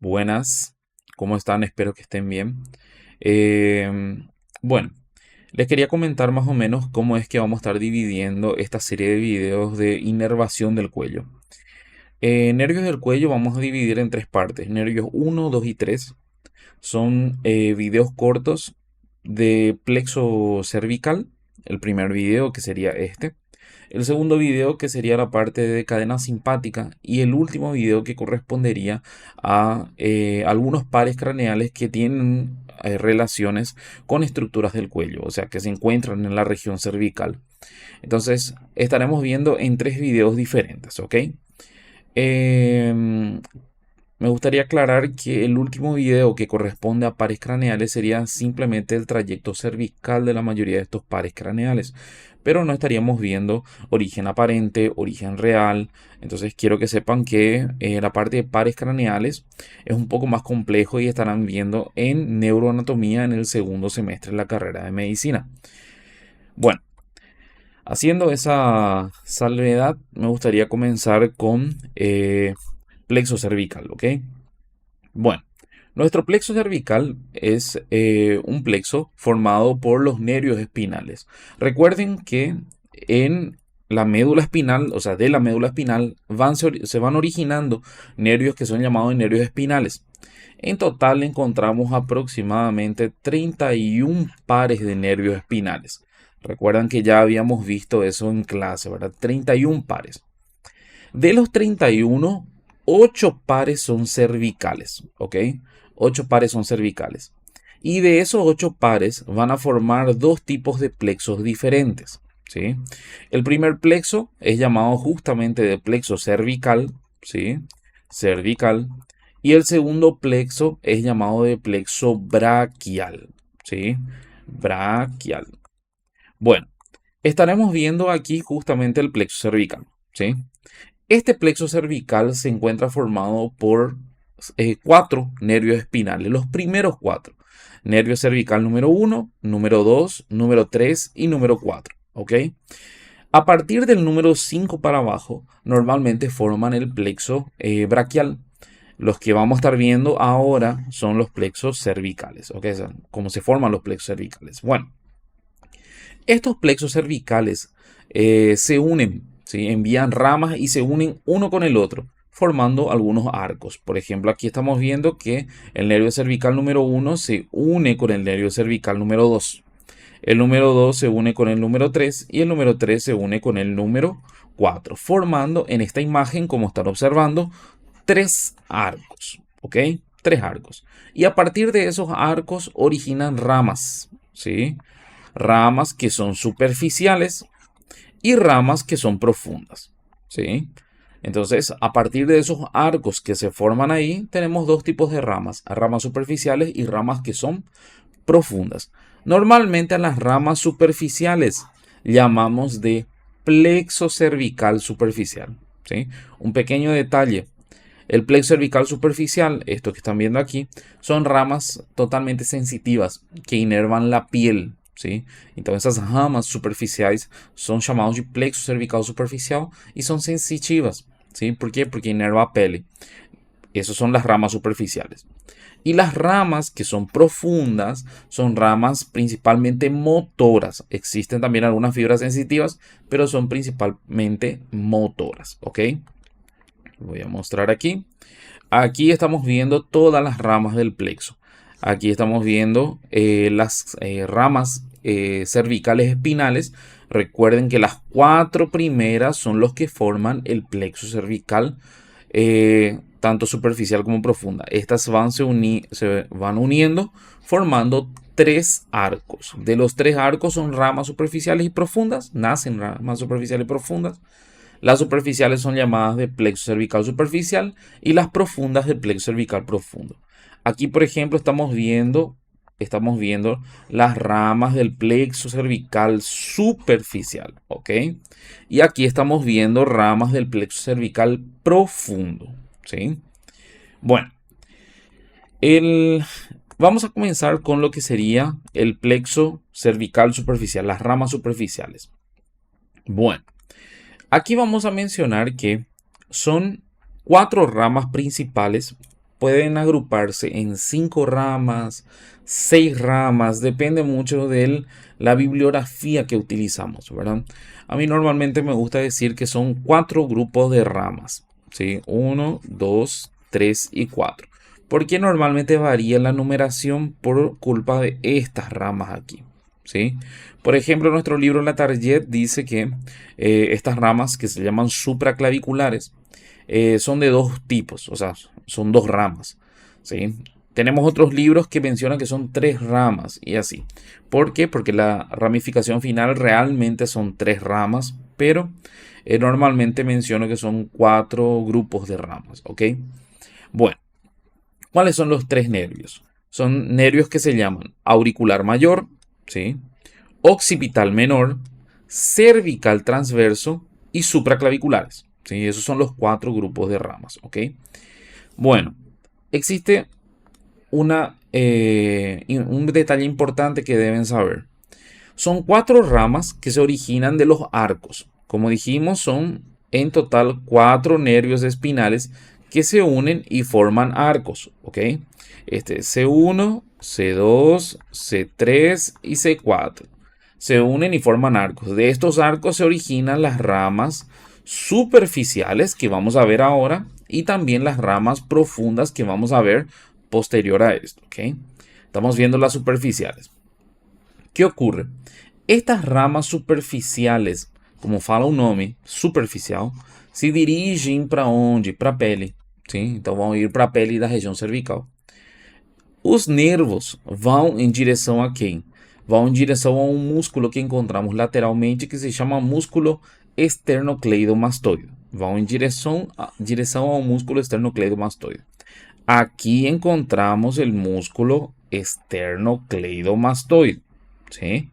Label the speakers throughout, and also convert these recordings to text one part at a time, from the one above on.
Speaker 1: Buenas, ¿cómo están? Espero que estén bien. Em, bueno, les quería comentar más o menos cómo es que vamos a estar dividiendo esta serie de videos de inervación del cuello. Nervios del cuello vamos a dividir en tres partes, nervios uno, 2 y 3. Son videos cortos de plexo cervical. El primer video que sería este. El segundo video que sería la parte de cadena simpática. Y el último video que correspondería a algunos pares craneales que tienen relaciones con estructuras del cuello. O sea, que se encuentran en la región cervical. Entonces, estaremos viendo en tres videos diferentes, ¿ok? Em, Me gustaría aclarar que el último video que corresponde a pares craneales sería simplemente el trayecto cervical de la mayoría de estos pares craneales, pero no estaríamos viendo origen aparente, origen real. Entonces quiero que sepan que la parte de pares craneales es un poco más complejo y estarán viendo en neuroanatomía en el segundo semestre de la carrera de medicina. Bueno, haciendo esa salvedad, me gustaría comenzar con plexo cervical, ¿ok? Bueno, nuestro plexo cervical es un plexo formado por los nervios espinales. Recuerden que en la médula espinal, o sea, de la médula espinal, se van originando nervios que son llamados nervios espinales. En total encontramos aproximadamente 31 pares de nervios espinales. Recuerdan que ya habíamos visto eso en clase, ¿verdad? 31 pares. De los 31, 8 pares son cervicales, ¿ok? 8 pares son cervicales. Y de esos 8 pares van a formar dos tipos de plexos diferentes, ¿sí? El primer plexo es llamado justamente de plexo cervical, ¿sí? Cervical. Y el segundo plexo es llamado de plexo braquial, ¿sí? Braquial. Bueno, estaremos viendo aquí justamente el plexo cervical, ¿sí? Este plexo cervical se encuentra formado por cuatro nervios espinales, los primeros cuatro. Nervio cervical número uno, número 2, número 3 y número 4. ¿Ok? A partir del número 5 para abajo, normalmente forman el plexo braquial. Los que vamos a estar viendo ahora son los plexos cervicales. ¿Ok? O sea, cómo se forman los plexos cervicales. Bueno, estos plexos cervicales se unen, ¿sí? Envían ramas y se unen uno con el otro, formando algunos arcos. Por ejemplo, aquí estamos viendo que el nervio cervical número uno se une con el nervio cervical número 2. El número 2 se une con el número 3 y el número 3 se une con el número 4, formando en esta imagen, como están observando, tres arcos. ¿Ok? Tres arcos. Y a partir de esos arcos originan ramas, ¿sí? Ramas que son superficiales y ramas que son profundas, ¿sí? Entonces, a partir de esos arcos que se forman ahí, tenemos dos tipos de ramas, ramas superficiales y ramas que son profundas. Normalmente a las ramas superficiales llamamos de plexo cervical superficial, ¿sí? Un pequeño detalle. El plexo cervical superficial, esto que están viendo aquí, son ramas totalmente sensitivas que inervan la piel, ¿sí? Entonces esas ramas superficiales son llamadas de plexo cervical superficial y son sensitivas, ¿sí? ¿Por qué? Porque inerva a pele. Esas son las ramas superficiales. Y las ramas que son profundas son ramas principalmente motoras. Existen también algunas fibras sensitivas, pero son principalmente motoras, ¿ok? Voy a mostrar aquí. Aquí estamos viendo todas las ramas del plexo. Aquí estamos viendo las ramas cervicales espinales. Recuerden que las cuatro primeras son los que forman el plexo cervical, tanto superficial como profunda. Estas se van uniendo formando tres arcos. De los tres arcos son ramas superficiales y profundas. Nacen ramas superficiales y profundas. Las superficiales son llamadas de plexo cervical superficial y las profundas de plexo cervical profundo. Aquí, por ejemplo, estamos viendo las ramas del plexo cervical superficial, ¿ok? Y aquí estamos viendo ramas del plexo cervical profundo, ¿sí? Bueno, el, vamos a comenzar con lo que sería el plexo cervical superficial, las ramas superficiales. Bueno. Aquí vamos a mencionar que son cuatro ramas principales pueden agruparse en 5 ramas, 6 ramas, depende mucho de la bibliografía que utilizamos, ¿verdad? A mí normalmente me gusta decir que son 4 grupos de ramas, ¿sí? 1, 2, 3 y 4. Porque normalmente varía la numeración por culpa de estas ramas aquí, ¿sí? Por ejemplo, nuestro libro La Target dice que estas ramas que se llaman supraclaviculares son de 2 tipos, o sea, son 2 ramas, ¿sí? Tenemos otros libros que mencionan que son 3 ramas y así. ¿Por qué? Porque la ramificación final realmente son 3 ramas, pero normalmente menciono que son 4 grupos de ramas, ¿ok? Bueno, ¿cuáles son los 3 nervios? Son nervios que se llaman auricular mayor, ¿sí? Occipital menor, cervical transverso y supraclaviculares, ¿sí? Esos son los 4 grupos de ramas, ¿ok? Bueno, existe un detalle importante que deben saber. Son 4 ramas que se originan de los arcos. Como dijimos, son en total 4 nervios espinales que se unen y forman arcos, ¿ok? C1, C2, C3 y C4 se unen y forman arcos. De estos arcos se originan las ramas superficiales que vamos a ver ahora y también las ramas profundas que vamos a ver posterior a esto, ¿ok? Estamos viendo las superficiales. ¿Qué ocurre? Estas ramas superficiales, como fala o nome, superficial, se dirigem para onde? Para a pele. Sim? Então vão ir para a pele da região cervical. Os nervos vão em direção a quem? Vão em direção a um músculo que encontramos lateralmente que se chama músculo esternocleidomastoide. Vão em direção ao músculo esternocleidomastoide. Aqui encontramos o músculo esternocleidomastoide. ¿Sí?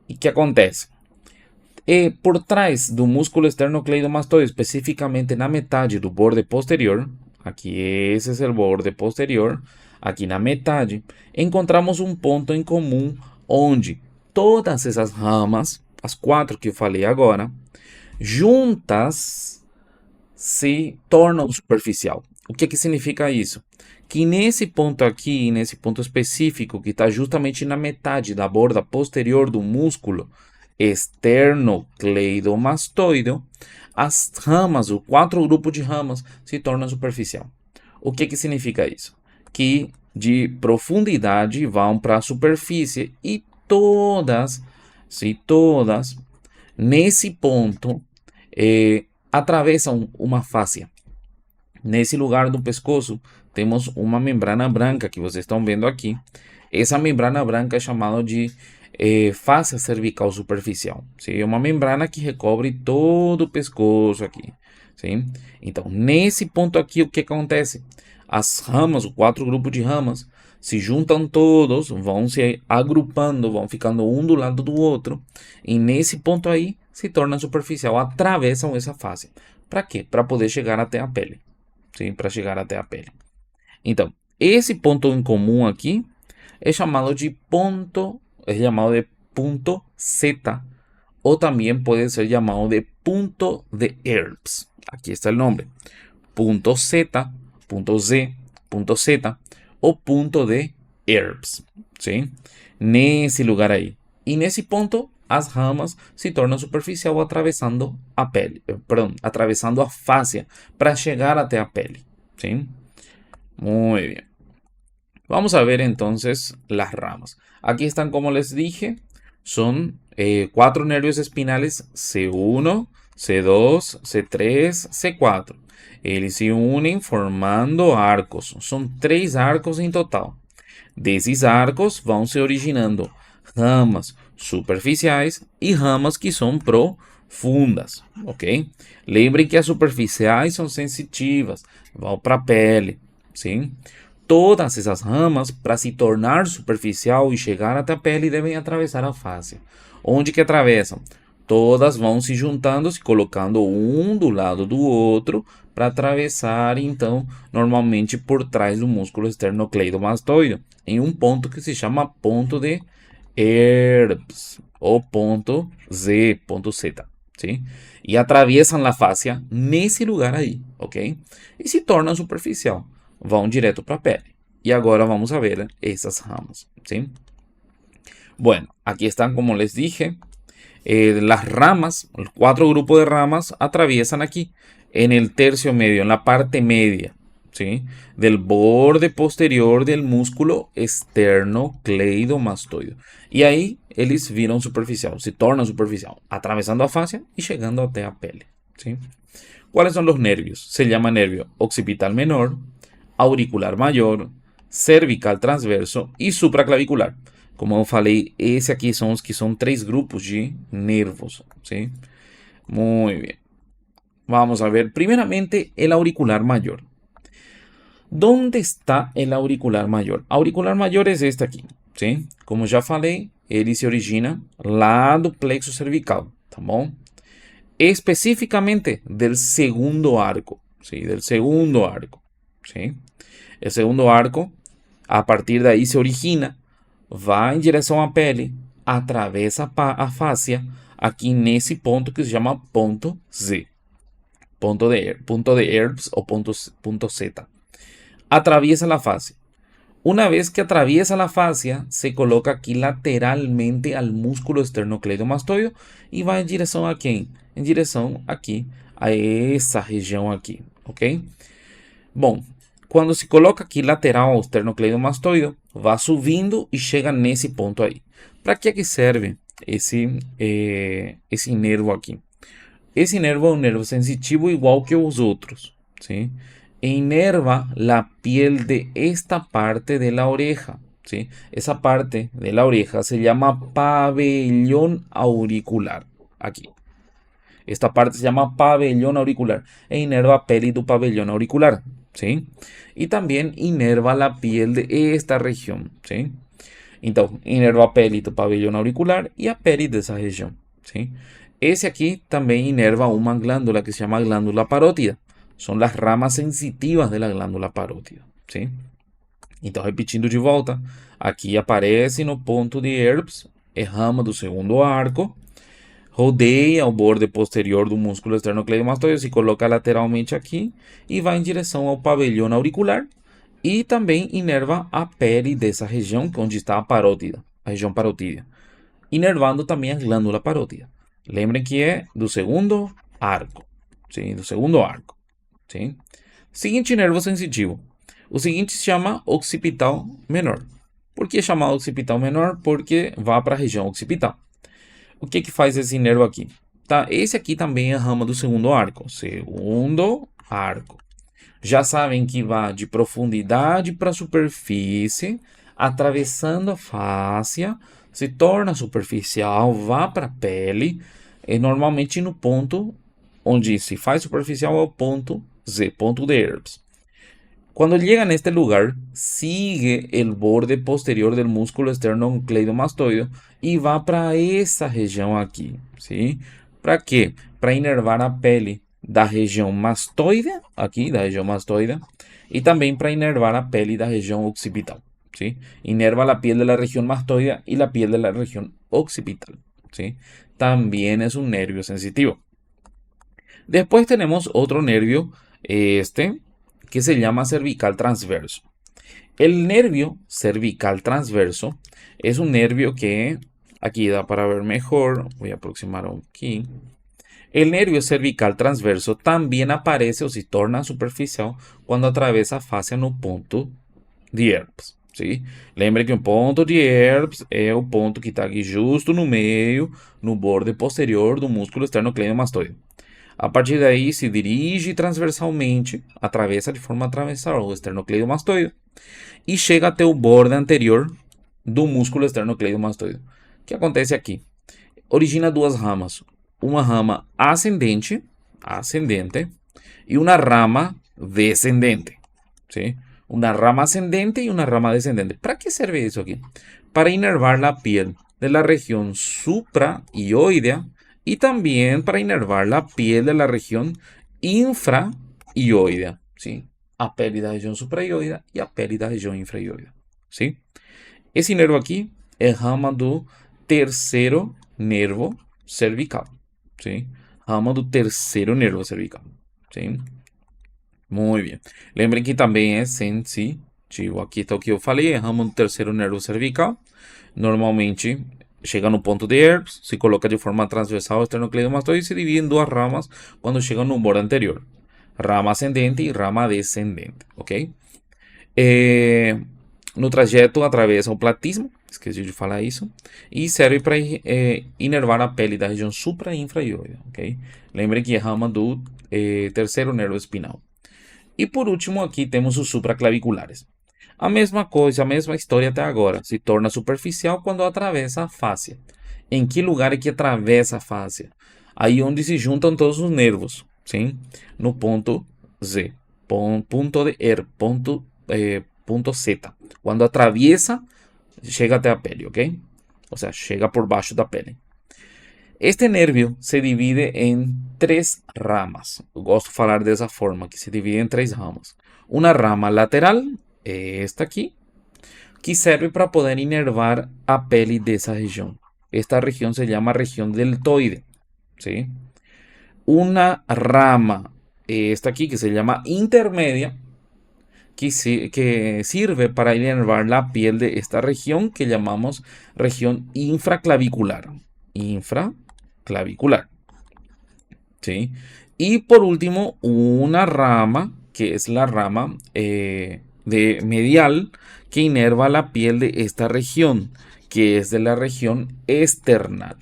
Speaker 1: ¿Y qué acontece? Por trás do músculo esternocleidomastoide, especificamente na metade do borde posterior, aqui esse é o borde posterior, aqui na metade, encontramos um ponto em comum onde todas essas ramas, as 4 que eu falei agora, juntas se tornam superficial. O que significa isso? Que nesse ponto aqui, nesse ponto específico, que está justamente na metade da borda posterior do músculo esternocleidomastoide, as ramas, os 4 grupos de ramas, se tornam superficial. O que significa isso? Que de profundidade vão para a superfície e todas, nesse ponto, atravessam uma fáscia. Nesse lugar do pescoço, temos uma membrana branca que vocês estão vendo aqui. Essa membrana branca é chamada de fáscia cervical superficial. Sim? É uma membrana que recobre todo o pescoço aqui. Sim? Então, nesse ponto aqui, o que acontece? As ramas, os 4 grupos de ramas, se juntam todos, vão se agrupando, vão ficando um do lado do outro. E nesse ponto aí, se torna superficial, atravessam essa fáscia. Para quê? Para poder chegar até a pele. Sim? Para chegar até a pele. Então, esse ponto em comum aqui é chamado de ponto Z, ou também pode ser chamado de ponto de Erbs. Aqui está o nome. Ponto Z, ponto Z, ponto Z, ou ponto de Erbs. Sim? Nesse lugar aí. E nesse ponto, as ramas se tornam superficial atravessando a pele, atravessando a fáscia para chegar até a pele. Sim? Muy bien. Vamos a ver entonces las ramas. Aquí están, como les dije, son 4 nervios espinales C1, C2, C3, C4. Eles se unem formando arcos. São 3 arcos em total. Desses arcos vão se originando ramas superficiais e ramas que são profundas, ok? Lembrem que as superficiais são sensitivas, vão para a pele. Sim? Todas essas ramas, para se tornar superficial e chegar até a pele, devem atravessar a face. Onde que atravessam? Todas vão se juntando, se colocando um do lado do outro, para atravessar, então, normalmente por trás do músculo esternocleidomastoide, em um ponto que se chama ponto de Erbs, ou ponto Z, ponto Z. Sim? E atravessam a fáscia nesse lugar aí, ok? E se tornam superficial. vão direto para a pele. E agora vamos a ver essas ramas, ¿sí? Bueno, aquí están, como les dije, las ramas, los 4 grupos de ramas atraviesan aquí, en el tercio medio, en la parte media, ¿sí? Del borde posterior del músculo esternocleidomastoideo. Y ahí eles viram superficial, se tornam superficial, atravesando a fascia y llegando até a pele, ¿sí? ¿Cuáles son los nervios? Se llama nervio occipital menor, auricular mayor, cervical transverso e supraclavicular. Como eu falei, esse aqui são os que são 3 grupos de nervos, ¿sí? Muy bien. Vamos a ver primeramente el auricular mayor. ¿Dónde está el auricular mayor? Auricular mayor es este aqui, ¿sí? Como já falei, ele se origina lá do plexo cervical, tá bom? Específicamente del segundo arco, ¿sí? Del segundo arco, ¿sí? El segundo arco, a partir de ahí se origina, va en dirección a pele, atravessa a fascia, aqui nesse ponto que se llama ponto Z, punto de Erbs o punto Z. Atraviesa la fascia. Una vez que atraviesa la fascia, se coloca aquí lateralmente al músculo esternocleidomastoideo y va en dirección a quién? En dirección aquí, a essa região aqui, ok? Bom, quando se coloca aqui lateral ao esternocleidomastoideo, vai subindo e chega nesse ponto aí. Para que serve esse nervo aqui? Esse nervo é um nervo sensitivo igual que os outros, ¿sí? Inerva la piel de esta parte de la oreja, ¿sí? Esa parte de la oreja se llama pabellón auricular, aquí. Esta parte se llama pabellón auricular e inerva a pele do pabellón auricular, ¿sí? Y también inerva la piel de esta región, ¿sí? Então, inerva a pele do pabellón auricular e a pele dessa região, ¿sí? Esse aqui também inerva uma glândula que se chama glândula parótida. São as ramas sensitivas da glândula parótida, ¿sí? Então, repetindo de volta, aqui aparece no ponto de Erbs, é rama do segundo arco, rodeia o borde posterior do músculo esternocleidomastoideo, se coloca lateralmente aqui e vai em direção ao pavilhão auricular e também inerva a pele dessa região onde está a parótida, a região parotídea, inervando também a glândula parótida. Lembrem que é do segundo arco, sim, do segundo arco, sim. Seguinte nervo sensitivo. O seguinte se chama occipital menor. Por que chamar occipital menor? Porque vai para a região occipital. O que faz esse nervo aqui? Tá, esse aqui também é a rama do segundo arco. Segundo arco. Já sabem que vai de profundidade para a superfície, atravessando a fáscia, se torna superficial, vai para a pele, e normalmente no ponto onde se faz superficial é o ponto Z, ponto de Erbs. Cuando llegan a este lugar, sigue el borde posterior del músculo esternocleidomastoideo y va para essa região aqui, ¿sí? ¿Para quê? Para inervar a pele da região mastoide, aqui da região mastoide, e também para inervar a pele da região occipital, ¿sí? Inerva la piel de la región mastoide y la piel de la región occipital, ¿sí? También es un nervio sensitivo. Después tenemos otro nervio, que se llama cervical transverso. El nervio cervical transverso es un nervio que, aquí da para ver mejor, voy a aproximar aquí. El nervio cervical transverso también aparece o se torna superficial cuando atraviesa a fascia no ponto de Erbs, ¿sí? Lembre que o ponto de Erbs é o ponto que está aqui justo no meio, no borde posterior do músculo esternocleidomastoideo. A partir daí, se dirige transversalmente, atravessa de forma transversal o esternocleidomastoideo e chega até o borde anterior do músculo esternocleidomastoideo. O que acontece aqui? Origina duas ramas. Uma rama ascendente e uma rama descendente, ¿sí? Una rama ascendente y una rama descendente. ¿Para qué sirve eso aquí? Para inervar la piel de la región supraioidea y también para inervar la piel de la región infraioidea, ¿sí? A pele da região supraioidea e a pele da região infraioidea, ¿sí? Esse nervo aqui é rama do terceiro nervo cervical, ¿sí? Rama do terceiro nervo cervical, ¿sí? Muy bien. Lembrem que também é sensitivo. Aqui está o que eu falei, erramos no terceiro nervo cervical. Normalmente chega no ponto de herpes, se coloca de forma transversal ao esternocleidomastoide e se divide em duas ramas quando chega no umbigo anterior. Rama ascendente e rama descendente, ok? No trajeto atravessa o platismo, esqueci de falar isso, e serve para inervar a pele da região supra e infraioide, ok? Lembre que é rama do terceiro nervo espinal. E por último, aqui temos os supraclaviculares. A mesma coisa, a mesma história até agora. Se torna superficial quando atravessa a fáscia. Em que lugar é que atravessa a fáscia? Aí onde se juntam todos os nervos, sim? No ponto Z, ponto de ER, ponto Z. Quando atraviesa, chega até a pele, ok? Ou seja, chega por baixo da pele. Este nervio se divide em três ramas. Eu gosto de falar dessa forma, que se divide em três ramas. Uma rama lateral, esta aqui, que serve para poder inervar a pele dessa região. Esta região se chama região deltoide. ¿Sí? Una rama, esta aquí, que se llama intermedia, que sirve para inervar la piel de esta región que llamamos región infraclavicular. Infraclavicular. ¿Sí? Y por último, una rama, que es la rama de medial, que inerva la piel de esta región, que es de la región external.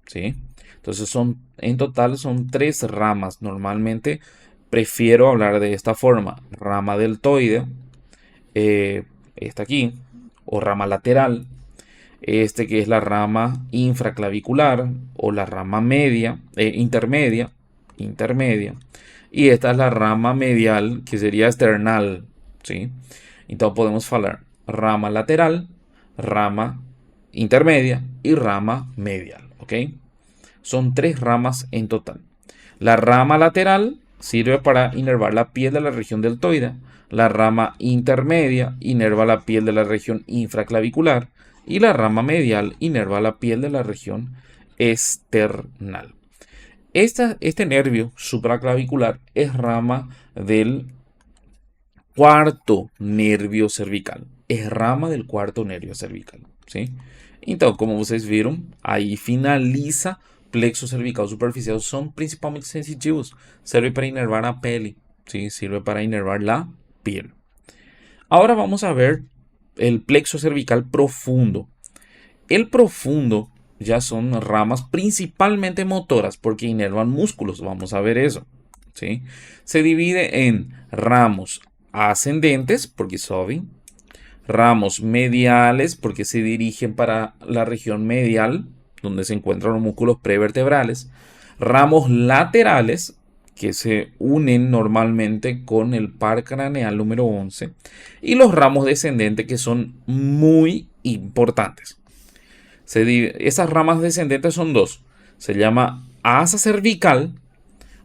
Speaker 1: ¿Sí? Entonces en total son tres ramas. Normalmente prefiero hablar de esta forma. Rama deltoide, esta aquí, o rama lateral, este que es la rama infraclavicular o la rama media, intermedia, y esta es la rama medial que sería external, ¿sí? Entonces podemos hablar rama lateral, rama intermedia y rama medial, ¿ok? Son tres ramas en total. La rama lateral sirve para inervar la piel de la región deltoide. La rama intermedia inerva la piel de la región infraclavicular. Y la rama medial inerva la piel de la región external. Este nervio supraclavicular es rama del cuarto nervio cervical. Es rama del cuarto nervio cervical. ¿Sí? Então, como vocês viram, aí finaliza plexo cervical superficial. Son principalmente sensitivos. Sirve para inervar a pele. ¿Sí? Sirve para inervar la piel. Ahora vamos a ver el plexo cervical profundo. El profundo ya son ramas principalmente motoras porque inervan músculos. Vamos a ver eso. ¿Sí? Se divide en ramos ascendentes porque suben, ramos mediales porque se dirigen para la región medial donde se encuentran los músculos prevertebrales, ramos laterales que se unen normalmente con el par craneal número 11 y los ramos descendentes que son muy importantes. Esas ramas descendentes son dos. Se llama asa cervical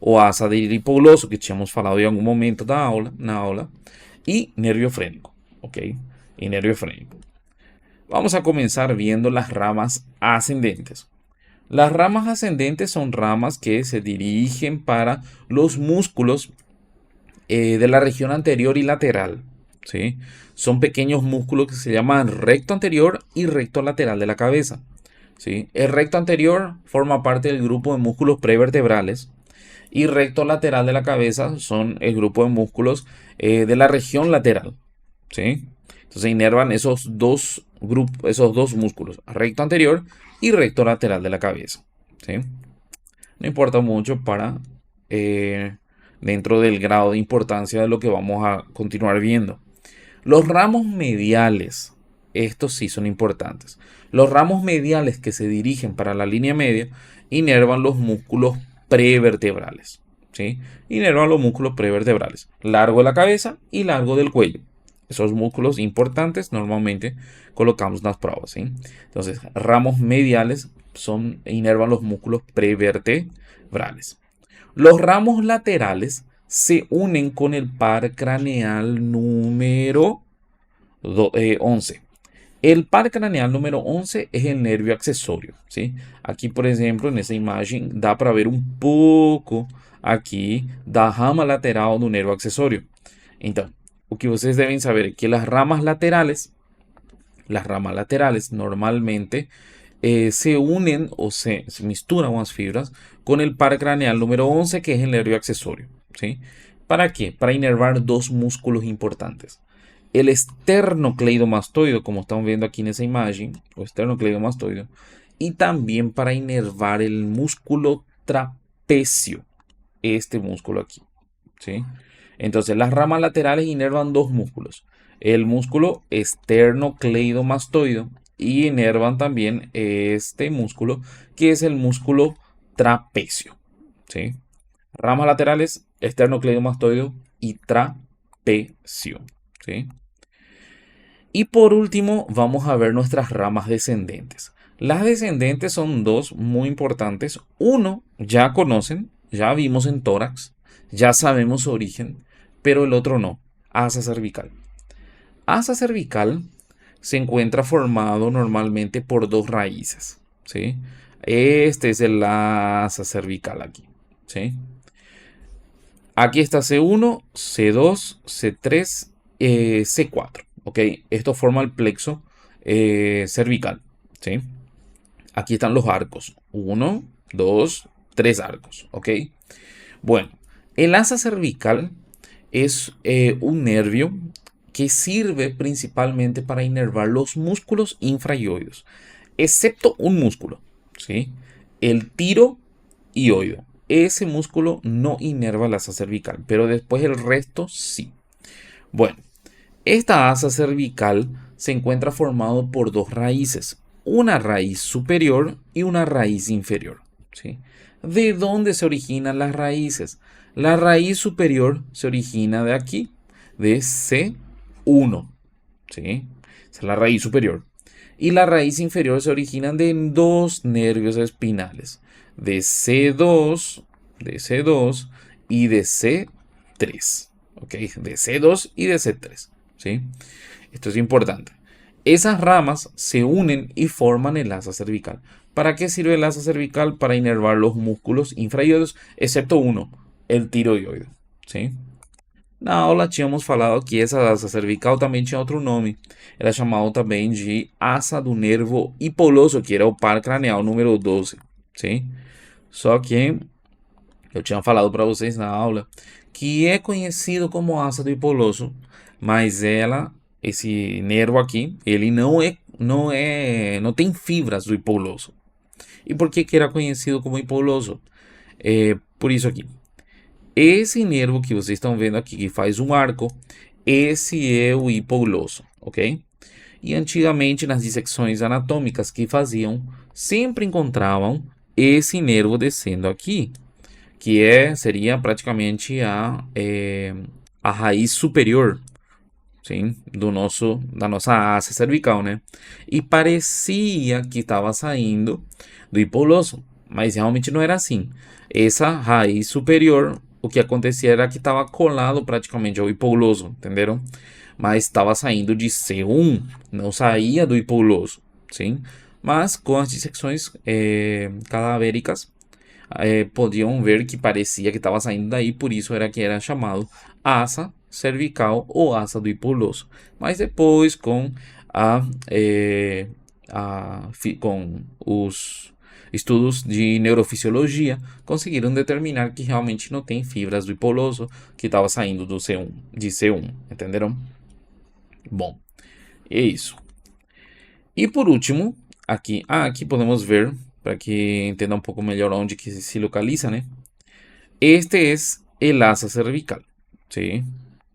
Speaker 1: o asa de hipogloso, que tínhamos falado em algum momento na aula, e nervio frénico, ok? Y nervio frénico. Vamos a comenzar viendo las ramas ascendentes. Las ramas ascendentes son ramas que se dirigen para los músculos de la región anterior y lateral, ¿sí? Son pequeños músculos que se llaman recto anterior y recto lateral de la cabeza, ¿sí? El recto anterior forma parte del grupo de músculos prevertebrales y recto lateral de la cabeza son el grupo de músculos de la región lateral, ¿sí? Entonces inervan esos dos músculos, recto anterior y recto lateral de la cabeza, ¿sí? No importa mucho para dentro del grado de importancia de lo que vamos a continuar viendo. Los ramos mediales, estos sí son importantes. Los ramos mediales que se dirigen para la línea media inervan los músculos prevertebrales, ¿sí? Inervan los músculos prevertebrales, largo de la cabeza y largo del cuello. Esos músculos importantes normalmente colocamos en las pruebas, ¿sí? Entonces, ramos mediales inervan los músculos prevertebrales. Los ramos laterales se unen con el par craneal número 11. El par craneal número 11 es el nervio accesorio, ¿sí? Aquí, por ejemplo, en esta imagen da para ver un poco aqui da rama lateral do nervo acessório. Então, o que vocês devem saber é que las ramas laterales normalmente se unen o se misturan las fibras con el par craneal número 11, que es el nervio accesorio, ¿sí? ¿Para qué? Para inervar dos músculos importantes. El esternocleidomastoideo, como estamos viendo aquí en esa imagen, o esternocleidomastoideo, y también para inervar el músculo trapecio, este músculo aquí, ¿sí? Entonces, las ramas laterales inervan dos músculos, el músculo esternocleidomastoideo y inervan también este músculo que es el músculo trapecio, ¿sí? Ramas laterales, esternocleidomastoideo y trapecio, ¿sí? Y por último, vamos a ver nuestras ramas descendentes. Las descendentes son dos muy importantes. Uno, ya conocen, ya vimos en tórax, ya sabemos su origen, pero el otro no, asa cervical. Asa cervical se encuentra formado normalmente por dos raíces, ¿sí? Este es el asa cervical aquí, ¿sí? Aquí está C1, C2, C3, C4, ¿ok? Esto forma el plexo cervical, ¿sí? Aquí están los arcos, 1, 2, 3 arcos, ¿ok? Bueno, el asa cervical es un nervio que sirve principalmente para inervar los músculos infraioides, excepto un músculo, ¿sí? El tiroioide. Ese músculo no inerva el asa cervical, pero después el resto sí. Bueno, esta asa cervical se encuentra formado por dos raíces, una raíz superior y una raíz inferior, ¿sí? ¿De dónde se originan las raíces? La raíz superior se origina de aquí, de C1, ¿sí? Esa es la raíz superior. Y la raíz inferior se origina de dos nervios espinales, de C2 y de C3, ¿ok? De C2 y de C3, ¿sí? Esto es importante. Esas ramas se unen y forman el asa cervical. ¿Para qué sirve el asa cervical? Para inervar los músculos infraioides, excepto uno, el tiroioide, ¿sí? Na aula tínhamos falado que essa asa cervical também tinha outro nome. Era chamado também de asa do nervo hipoglosso, que era o par craneal número 12, sim? Só que eu tinha falado para vocês na aula que é conhecido como asa do hipoglosso, mas esse nervo aqui, ele não tem fibras do hipoglosso. E por que era conhecido como hipoglosso? Por isso aqui. Esse nervo que vocês estão vendo aqui, que faz um arco, esse é o hipoglosso, ok? E antigamente nas dissecções anatômicas que faziam, sempre encontravam esse nervo descendo aqui, que seria praticamente a raiz superior, sim, da nossa asa cervical, né? E parecia que estava saindo do hipoglosso, mas realmente não era assim. Essa raiz superior, o que acontecia era que estava colado praticamente ao hipoglosso, entenderam? Mas estava saindo de C1, não saía do hipoglosso, sim? Mas com as dissecções cadavéricas, podiam ver que parecia que estava saindo daí, por isso era que era chamado asa cervical ou asa do hipoglosso. Mas depois, com com os estudos de neurofisiologia, conseguiram determinar que realmente não tem fibras do hipoglosso que estava saindo do C1, de C1, entenderam? Bom, é isso. E por último, aqui podemos ver, para que entenda um pouco melhor onde que se localiza, né? Este es el asa cervical, ¿sí?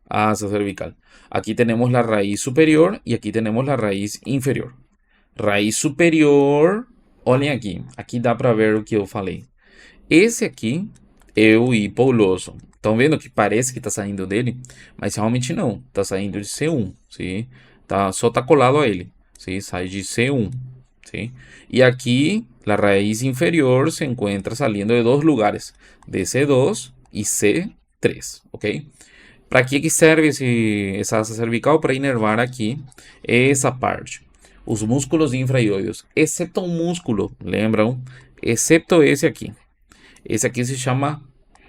Speaker 1: Asa cervical. Aquí tenemos la raíz superior y aquí tenemos la raíz inferior. Raíz superior, olhem aqui dá para ver o que eu falei. Esse aqui é o hipoglosso. Estão vendo que parece que está saindo dele, mas realmente não. Está saindo de C1, ¿sí? Só está colado a ele, ¿sí? Sai de C1, ¿sí? Y aquí la raíz inferior se encuentra saliendo de dos lugares, de C2 y C3, ¿ok? ¿Para que serve essa asa cervical? Para inervar aqui essa parte. os músculos infraioides, excepto um músculo, lembram? Excepto esse aqui. Esse aqui se chama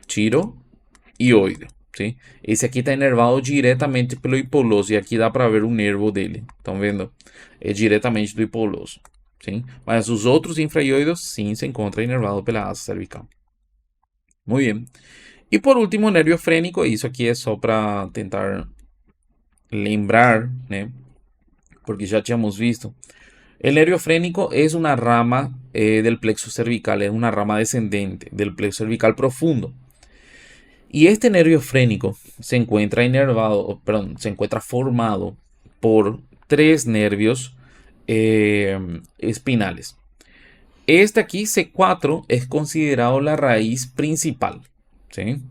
Speaker 1: tiroioide, sim? Esse aqui está inervado diretamente pelo hipoloso, e aqui dá para ver o nervo dele, estão vendo? É diretamente do hipoloso, sim? Mas os outros infraioides, sim, se encontram inervados pela asa cervical. Muy bien. E por último, o nervio frénico, isso aqui é só para tentar lembrar, né? Porque já tínhamos visto. El nervio frénico es una rama del plexo cervical, es una rama descendente del plexo cervical profundo. Y este nervio frénico se encuentra inervado, perdón, se encuentra formado por tres nervios espinales. Este aquí, C4, es considerado la raíz principal, ¿sí?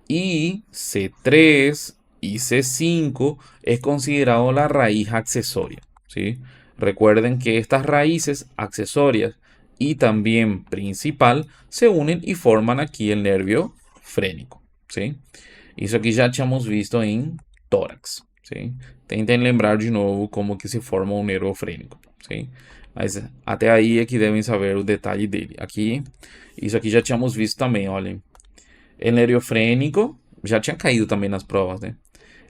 Speaker 1: Y C3 y C5 es considerado la raíz accesoria, ¿sí? Recuerden que estas raíces accesorias y también principal se unen y forman aquí el nervio frénico, ¿sí? Isso aqui já tínhamos visto em tórax, ¿sí? Tentem lembrar de novo como que se forma um nervo frênico, ¿sí? Mas até aí é que devem saber o detalhe dele. Aqui, isso aqui já tínhamos visto também, olhem. El nervio frénico, ya tinha caído también las pruebas, ¿eh?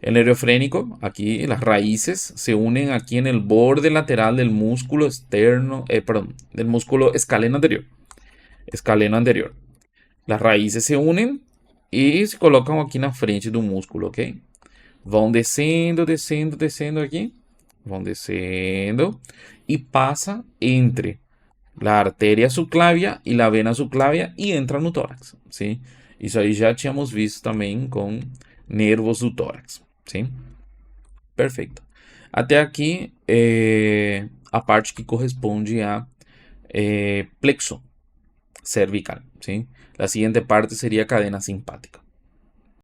Speaker 1: El nervio frénico, aquí las raíces se unen aquí en el borde lateral del músculo externo, perdón, del músculo escaleno anterior. Escaleno anterior. Las raíces se unen y se colocan aquí en la frente do músculo, ¿ok? Vão descendo, descendo, descendo aqui. Vão descendo y pasa entre la arteria subclavia y la vena subclavia y entra no tórax, ¿sí? Isso aí já tínhamos visto também com nervos do tórax, sim? Perfeito. Até aqui a parte que corresponde a plexo cervical, sim? A seguinte parte seria a cadena simpática.